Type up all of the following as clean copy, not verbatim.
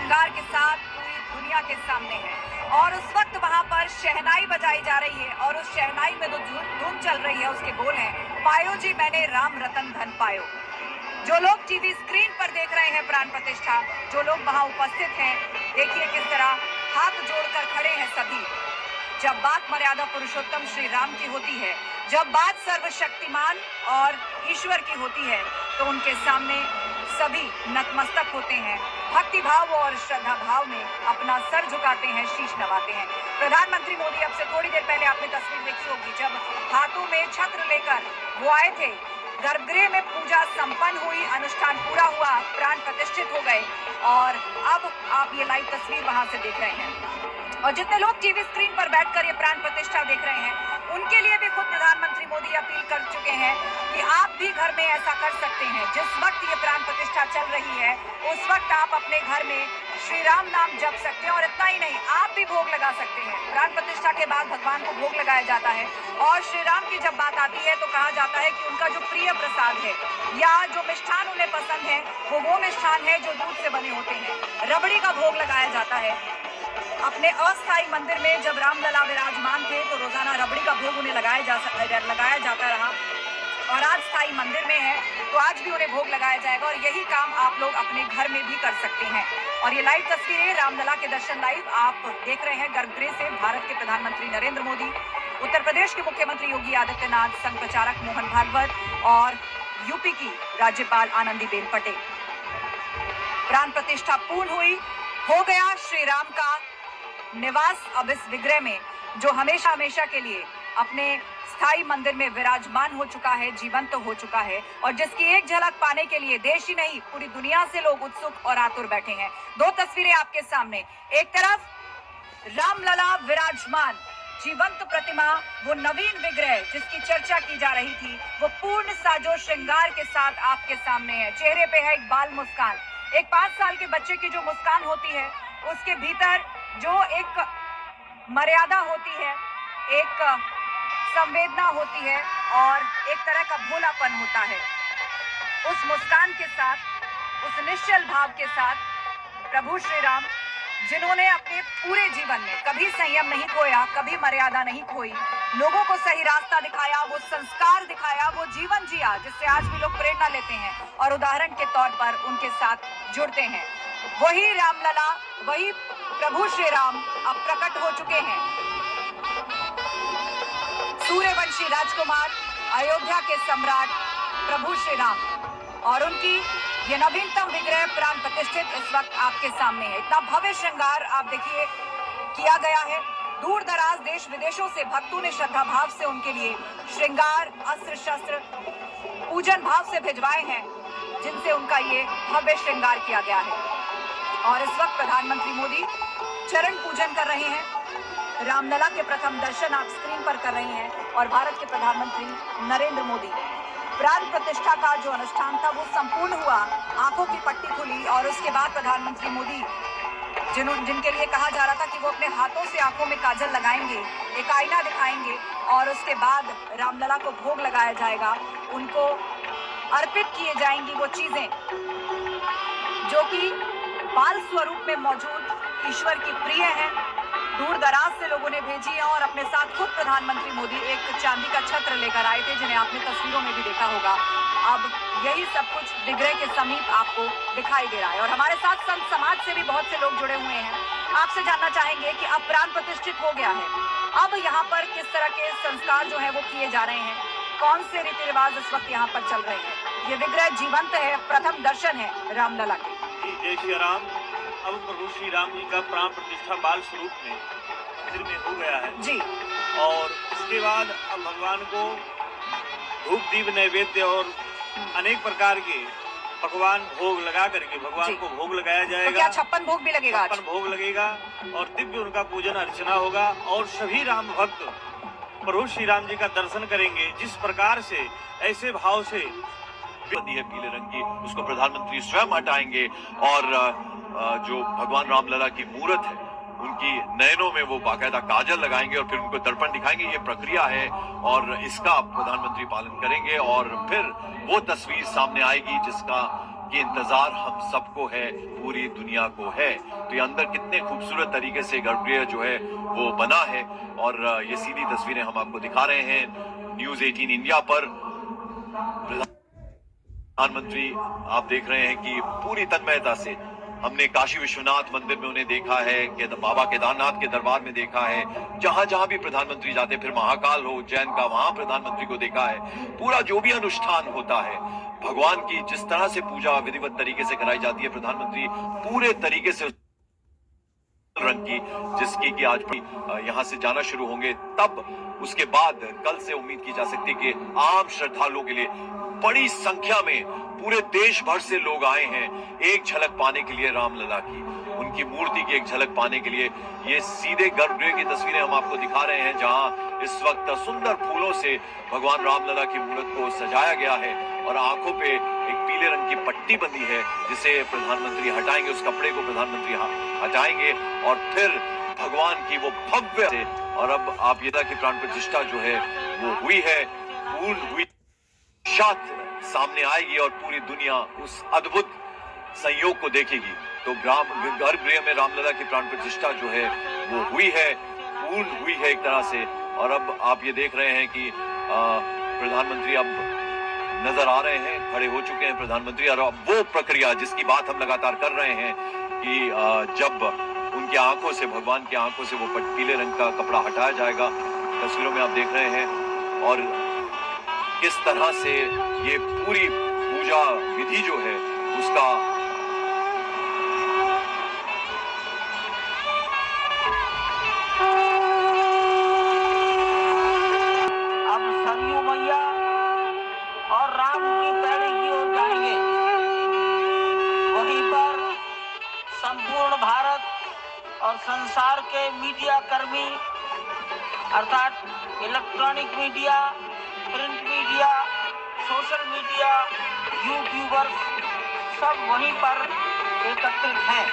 श्रृंगार के साथ पूरी दुनिया के सामने है और उस वक्त वहां पर शहनाई बजाई जा रही है और उस शहनाई में जो धूम चल रही है उसके बोल हैं, पायो जी मैंने राम रतन धन पायो। जो लोग टीवी स्क्रीन पर देख रहे हैं प्राण प्रतिष्ठा, जो लोग वहां उपस्थित हैं, देखिए किस तरह हाथ जोड़कर खड़े हैं सभी। जब बात मर्यादा पुरुषोत्तम श्री राम की होती है, जब बात सर्वशक्तिमान और ईश्वर की होती है, तो उनके सामने सभी नतमस्तक होते हैं, भक्ति भाव और श्रद्धा भाव में अपना सर झुकाते हैं, शीश नवाते हैं। प्रधानमंत्री मोदी अब से थोड़ी देर पहले आपने तस्वीर देखी होगी, जब हाथों में छत्र लेकर वो आए थे, गर्भगृह में पूजा संपन्न हुई, अनुष्ठान पूरा हुआ, प्राण प्रतिष्ठित हो गए और अब आप ये लाइव तस्वीर वहां से देख रहे हैं। और जितने लोग टीवी स्क्रीन पर बैठकर ये प्राण प्रतिष्ठा देख रहे हैं, उनके लिए भी खुद प्रधानमंत्री मोदी अपील कर चुके हैं कि आप भी घर में ऐसा कर सकते हैं। जिस वक्त ये प्राण प्रतिष्ठा चल रही है, उस वक्त आप अपने घर में श्री राम नाम जप सकते हैं और इतना ही नहीं, आप भी भोग लगा सकते हैं। प्राण प्रतिष्ठा के बाद भगवान को भोग लगाया जाता है और श्री राम की जब बात आती है तो कहा जाता है कि उनका जो प्रिय प्रसाद है या जो मिष्ठान उन्हें पसंद है, वो मिष्ठान है जो दूध से बने होते हैं। रबड़ी का भोग लगाया जाता है। अपने अस्थायी मंदिर में जब रामलला विराजमान थे तो रोजाना रबड़ी का भोग उन्हें लगाया जाता रहा और आज स्थायी मंदिर में है तो आज भी उन्हें भोग लगाया जाएगा और यही काम आप लोग अपने घर में भी कर सकते हैं। और ये लाइव तस्वीरें रामलला के दर्शन लाइव आप देख रहे हैं गर्भगृह से। भारत के प्रधानमंत्री नरेंद्र मोदी, उत्तर प्रदेश के मुख्यमंत्री योगी आदित्यनाथ, संघ प्रचारक मोहन भागवत और यूपी की राज्यपाल आनंदीबेन पटेल। प्राण प्रतिष्ठा पूर्ण हुई, हो गया श्री राम का निवास अब इस विग्रह में, जो हमेशा हमेशा के लिए अपने स्थायी मंदिर में विराजमान हो चुका है, जीवंत तो हो चुका है और जिसकी एक झलक पाने के लिए देश ही नहीं पूरी दुनिया से लोग उत्सुक और आतुर बैठे हैं। दो तस्वीरें आपके सामने, एक तरफ रामलला विराजमान जीवंत प्रतिमा, वो नवीन विग्रह जिसकी चर्चा की जा रही थी, वो पूर्ण साजो श्रृंगार के साथ आपके सामने है। चेहरे पे है एक बाल मुस्कान, एक 5 साल के बच्चे की जो मुस्कान होती है उसके भीतर जो एक मर्यादा होती है, एक संवेदना होती है और एक तरह का भोलापन होता है। उस मुस्कान के साथ, उस निश्चल भाव के साथ प्रभु श्री राम, जिन्होंने अपने पूरे जीवन में कभी संयम नहीं खोया, कभी मर्यादा नहीं खोई, लोगों को सही रास्ता दिखाया, वो संस्कार दिखाया, वो जीवन जिया जिससे आज भी लोग प्रेरणा लेते हैं और उदाहरण के तौर पर उनके साथ जुड़ते हैं। वही रामलला, वही प्रभु श्री राम अब प्रकट हो चुके हैं। सूर्यवंशी राजकुमार, अयोध्या के सम्राट प्रभु श्री राम और उनकी ये नवीनतम विग्रह प्राण प्रतिष्ठित इस वक्त आपके सामने है। इतना भव्य श्रृंगार आप देखिए किया गया है। दूर दराज देश विदेशों से भक्तों ने श्रद्धा भाव से उनके लिए श्रृंगार, अस्त्र शस्त्र, पूजन भाव से भिजवाए हैं, जिनसे उनका ये भव्य श्रृंगार किया गया है। और इस वक्त प्रधानमंत्री मोदी चरण पूजन कर रहे हैं। रामलला के प्रथम दर्शन आप स्क्रीन पर कर रहे हैं और भारत के प्रधानमंत्री नरेंद्र मोदी, प्राण प्रतिष्ठा का जो अनुष्ठान था वो संपूर्ण हुआ, आंखों की पट्टी खुली और उसके बाद प्रधानमंत्री मोदी जिनके लिए कहा जा रहा था कि वो अपने हाथों से आंखों में काजल लगाएंगे, एक आईना दिखाएंगे और उसके बाद रामलला को भोग लगाया जाएगा, उनको अर्पित किए जाएंगी वो चीजें जो कि बाल स्वरूप में मौजूद ईश्वर की प्रिय है। दूर दराज से लोगों ने भेजी है और अपने साथ खुद प्रधानमंत्री मोदी एक चांदी का छत्र लेकर आए थे, जिन्हें आपने तस्वीरों में भी देखा होगा। अब यही सब कुछ विग्रह के समीप आपको दिखाई दे रहा है और हमारे साथ संत समाज से भी बहुत से लोग जुड़े हुए हैं। आपसे जानना चाहेंगे कि अब प्राण प्रतिष्ठित हो गया है, अब यहाँ पर किस तरह के संस्कार जो है वो किए जा रहे हैं, कौन से रीति रिवाज इस वक्त यहाँ पर चल रहे हैं। ये विग्रह जीवंत है, प्रथम दर्शन है रामलला के। जय श्री राम। अब प्रभु श्री राम जी का प्राण प्रतिष्ठा बाल स्वरूप में मंदिर में हो गया है जी। और इसके बाद अब भगवान को धूप दीप नैवेद्य और अनेक प्रकार के पकवान भोग लगा करके भगवान को भोग लगाया जाएगा। तो क्या 56 भोग भी लगेगा? 56 भोग लगेगा और दिव्य उनका पूजन अर्चना होगा और सभी राम भक्त प्रभु श्री राम जी का दर्शन करेंगे। जिस प्रकार से ऐसे भाव से है पीले रंग की, उसको प्रधानमंत्री स्वयं हटाएंगे और जो भगवान रामलला की मूर्त है उनकी नयनों में वो बाकायदा काजल लगाएंगे और फिर उनको दर्पण दिखाएंगे। ये प्रक्रिया है और इसका प्रधानमंत्री पालन करेंगे और फिर वो तस्वीर सामने आएगी जिसका ये इंतजार हम सबको है, पूरी दुनिया को है। तो ये अंदर कितने खूबसूरत तरीके से गर्भगृह जो है वो बना है और ये सीधी तस्वीरें हम आपको दिखा रहे हैं न्यूज 18 इंडिया पर। प्रधानमंत्री आप देख रहे हैं कि पूरी तन्मयता से हमने काशी विश्वनाथ मंदिर में उन्हें देखा है, बाबा केदारनाथ के दरबार में देखा है, जहां जहां भी प्रधानमंत्री जाते, फिर महाकाल हो उज्जैन का, वहां प्रधानमंत्री को देखा है। पूरा जो भी अनुष्ठान होता है, भगवान की जिस तरह से पूजा विधिवत तरीके से कराई जाती है, प्रधानमंत्री पूरे तरीके से रंग की, जिसकी कि आज यहां से जाना शुरू होंगे। तब उसके बाद कल से उम्मीद की जा सकती है कि आम श्रद्धालुओं के लिए बड़ी संख्या में पूरे देश भर से लोग आए हैं एक झलक पाने के लिए रामलला की, उनकी मूर्ति की एक झलक पाने के लिए। ये सीधे गर्भगृह की तस्वीरें हम आपको दिखा रहे हैं, जहां इस वक्त सुंदर फूलों से भगवान रामलला की मूर्ति को सजाया गया है और आंखों पे एक पीले रंग की पट्टी बंधी है, जिसे प्रधानमंत्री हटाएंगे, उस कपड़े को प्रधानमंत्री हटाएंगे और फिर भगवान की वो भव्य से। और अब आप ये की प्राण प्रतिष्ठा जो है वो हुई है, पूर्ण हुई, साथ सामने आएगी और पूरी दुनिया उस अद्भुत संयोग को देखेगी। तो गर्भगृह में रामलला की प्राण प्रतिष्ठा जो है वो हुई है, पूर्ण हुई है एक तरह से। और अब आप ये देख रहे हैं कि प्रधानमंत्री अब नजर आ रहे हैं, खड़े हो चुके हैं प्रधानमंत्री। और अब वो प्रक्रिया जिसकी बात हम लगातार कर रहे हैं कि जब उनकी आंखों से, भगवान की आंखों से वो पीले रंग का कपड़ा हटाया जाएगा, तस्वीरों में आप देख रहे हैं। और किस तरह से ये पूरी पूजा विधि जो है उसका अब सरयू मैया और राम की पैड़ी की ओर जाएंगे। वहीं पर संपूर्ण भारत और संसार के मीडिया कर्मी अर्थात electronic media, print media, social media, YouTubers सब वहीं पर एकत्रित हैं।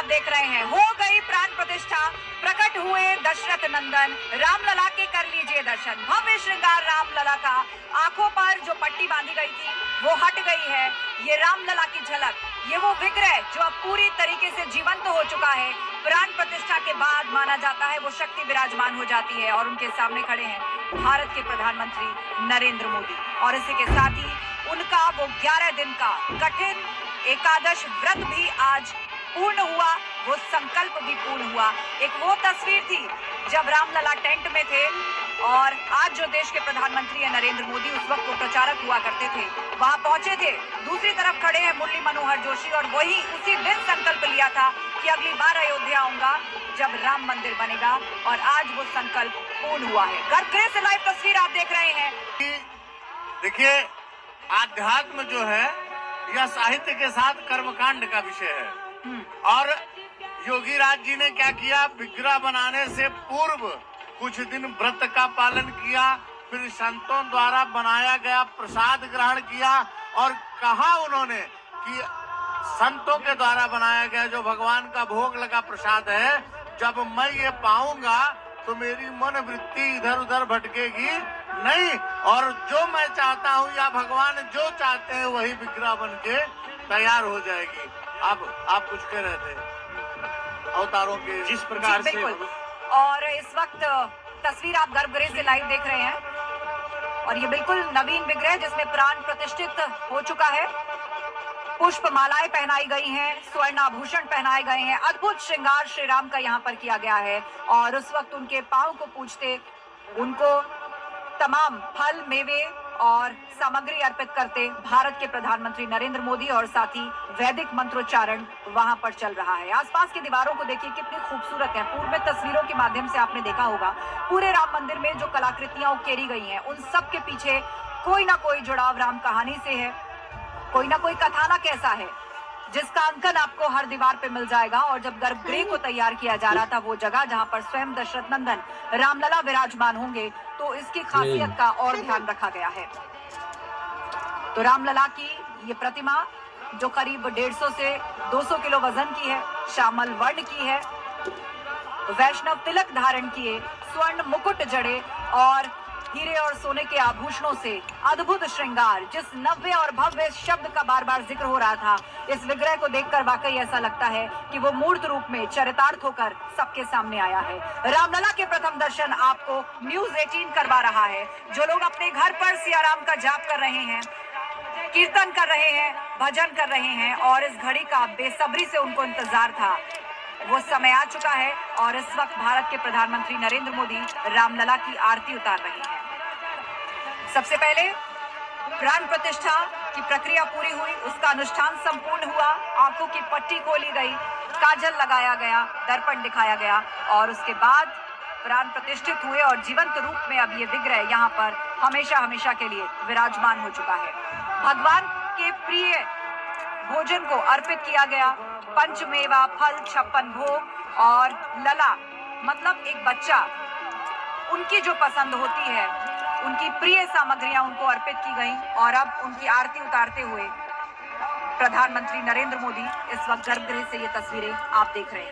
देख रहे हैं, हो गई प्राण प्रतिष्ठा, प्रकट हुए दशरथ नंदन, रामलला के कर लीजिए दर्शन। भव्य श्रृंगार रामलला का, आंखों पर जो पट्टी बांधी गई थी वो हट गई है। ये रामलला की झलक, ये वो विग्रह जो अब पूरी तरीके से जीवंत हो चुका है। प्राण प्रतिष्ठा के बाद माना जाता है वो शक्ति विराजमान हो जाती है और उनके सामने खड़े हैं भारत के प्रधानमंत्री नरेंद्र मोदी। और इसी के साथ ही उनका वो 11 दिन का कठिन एकादश व्रत भी आज पूर्ण हुआ, वो संकल्प भी पूर्ण हुआ। एक वो तस्वीर थी जब रामलला टेंट में थे और आज जो देश के प्रधानमंत्री हैं नरेंद्र मोदी, उस वक्त वो प्रचारक हुआ करते थे, वहां पहुंचे थे। दूसरी तरफ खड़े हैं मुरली मनोहर जोशी और वही उसी दिन संकल्प लिया था कि अगली बार अयोध्या आऊंगा जब राम मंदिर बनेगा, और आज वो संकल्प पूर्ण हुआ है। गर्भगृह से लाइव तस्वीर आप देख रहे हैं। देखिए, आध्यात्म जो है यह साहित्य के साथ कर्मकांड का विषय है। और योगी राज जी ने क्या किया, विग्रह बनाने से पूर्व कुछ दिन व्रत का पालन किया, फिर संतों द्वारा बनाया गया प्रसाद ग्रहण किया और कहा उन्होंने कि संतों के द्वारा बनाया गया जो भगवान का भोग लगा प्रसाद है, जब मैं ये पाऊंगा तो मेरी मन वृत्ति इधर उधर भटकेगी नहीं, और जो मैं चाहता हूँ या भगवान जो चाहते हैं वही विग्रह बन के तैयार हो जाएगी। अब आप कुछ कह रहे थे अवतारों के जिस प्रकार से, बिल्कुल। और इस वक्त तस्वीर आप गर्भगृह से लाइव देख रहे हैं और ये बिल्कुल नवीन विग्रह जिसमें प्राण प्रतिष्ठित हो चुका है। पुष्प मालाएं पहनाई गई हैं, स्वर्ण आभूषण पहनाए गए हैं, अद्भुत श्रृंगार श्री राम का यहाँ पर किया गया है। और उस वक्त उनके पांव को पूजते, उनको तमाम फल मेवे और सामग्री अर्पित करते भारत के प्रधानमंत्री नरेंद्र मोदी, और साथ ही वैदिक मंत्रोच्चारण वहां पर चल रहा है। आसपास की दीवारों को देखिए कितनी खूबसूरत है। पूर्व में तस्वीरों के माध्यम से आपने देखा होगा पूरे राम मंदिर में जो कलाकृतियां उकेरी गई हैं, उन सब के पीछे कोई ना कोई जुड़ाव राम कहानी से है, कोई ना कोई कथानक ऐसा है जिसका अंकन आपको हर दीवार पे मिल जाएगा। और जब गर्भगृह को तैयार किया जा रहा था, वो जगह जहां पर स्वयं दशरथ नंदन रामलला विराजमान होंगे, तो इसकी खासियत का और ध्यान रखा गया है। तो रामलला की ये प्रतिमा जो करीब 150 से 200 किलो वजन की है, श्यामल वर्ण की है, वैष्णव तिलक धारण किए, स्वर्ण मुकुट जड़े और हीरे और सोने के आभूषणों से अद्भुत श्रृंगार, जिस नव्य और भव्य शब्द का बार बार जिक्र हो रहा था, इस विग्रह को देखकर वाकई ऐसा लगता है कि वो मूर्त रूप में चरितार्थ होकर सबके सामने आया है। रामलला के प्रथम दर्शन आपको न्यूज़ 18 करवा रहा है। जो लोग अपने घर पर सियाराम का जाप कर रहे हैं, कीर्तन कर रहे हैं, भजन कर रहे हैं और इस घड़ी का बेसब्री से उनको इंतजार था, वो समय आ चुका है। और इस वक्त भारत के प्रधानमंत्री नरेंद्र मोदी रामलला की आरती उतार रहे हैं। सबसे पहले प्राण प्रतिष्ठा की प्रक्रिया पूरी हुई, उसका अनुष्ठान संपूर्ण हुआ, आंखों की पट्टी खोली गई, काजल लगाया गया, दर्पण दिखाया गया और उसके बाद प्राण प्रतिष्ठित हुए और जीवंत रूप में अब ये विग्रह यहाँ पर हमेशा हमेशा के लिए विराजमान हो चुका है। भगवान के प्रिय भोजन को अर्पित किया गया, पंचमेवा फल 56 भोग और लला मतलब एक बच्चा, उनकी जो पसंद होती है, उनकी प्रिय सामग्रियां उनको अर्पित की गई। और अब उनकी आरती उतारते हुए प्रधानमंत्री नरेंद्र मोदी इस वक्त गर्भगृह से ये तस्वीरें आप देख रहे हैं।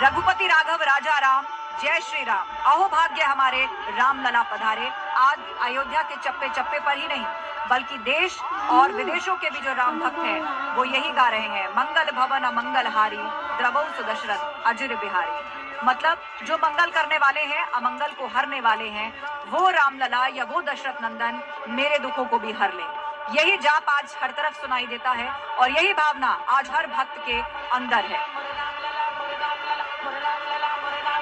रघुपति राघव राजा राम, जय श्री राम, अहो भाग्य हमारे रामलला पधारे। आज अयोध्या के चप्पे चप्पे पर ही नहीं बल्कि देश और विदेशों के भी जो राम भक्त हैं वो यही गा रहे हैं, मंगल भवन अमंगल हारी, द्रवौ सुदशरथ अजिर बिहारी। मतलब जो मंगल करने वाले हैं, अमंगल को हरने वाले हैं, वो रामलला या वो दशरथ नंदन मेरे दुखों को भी हर ले। यही जाप आज हर तरफ सुनाई देता है और यही भावना आज हर भक्त के अंदर है।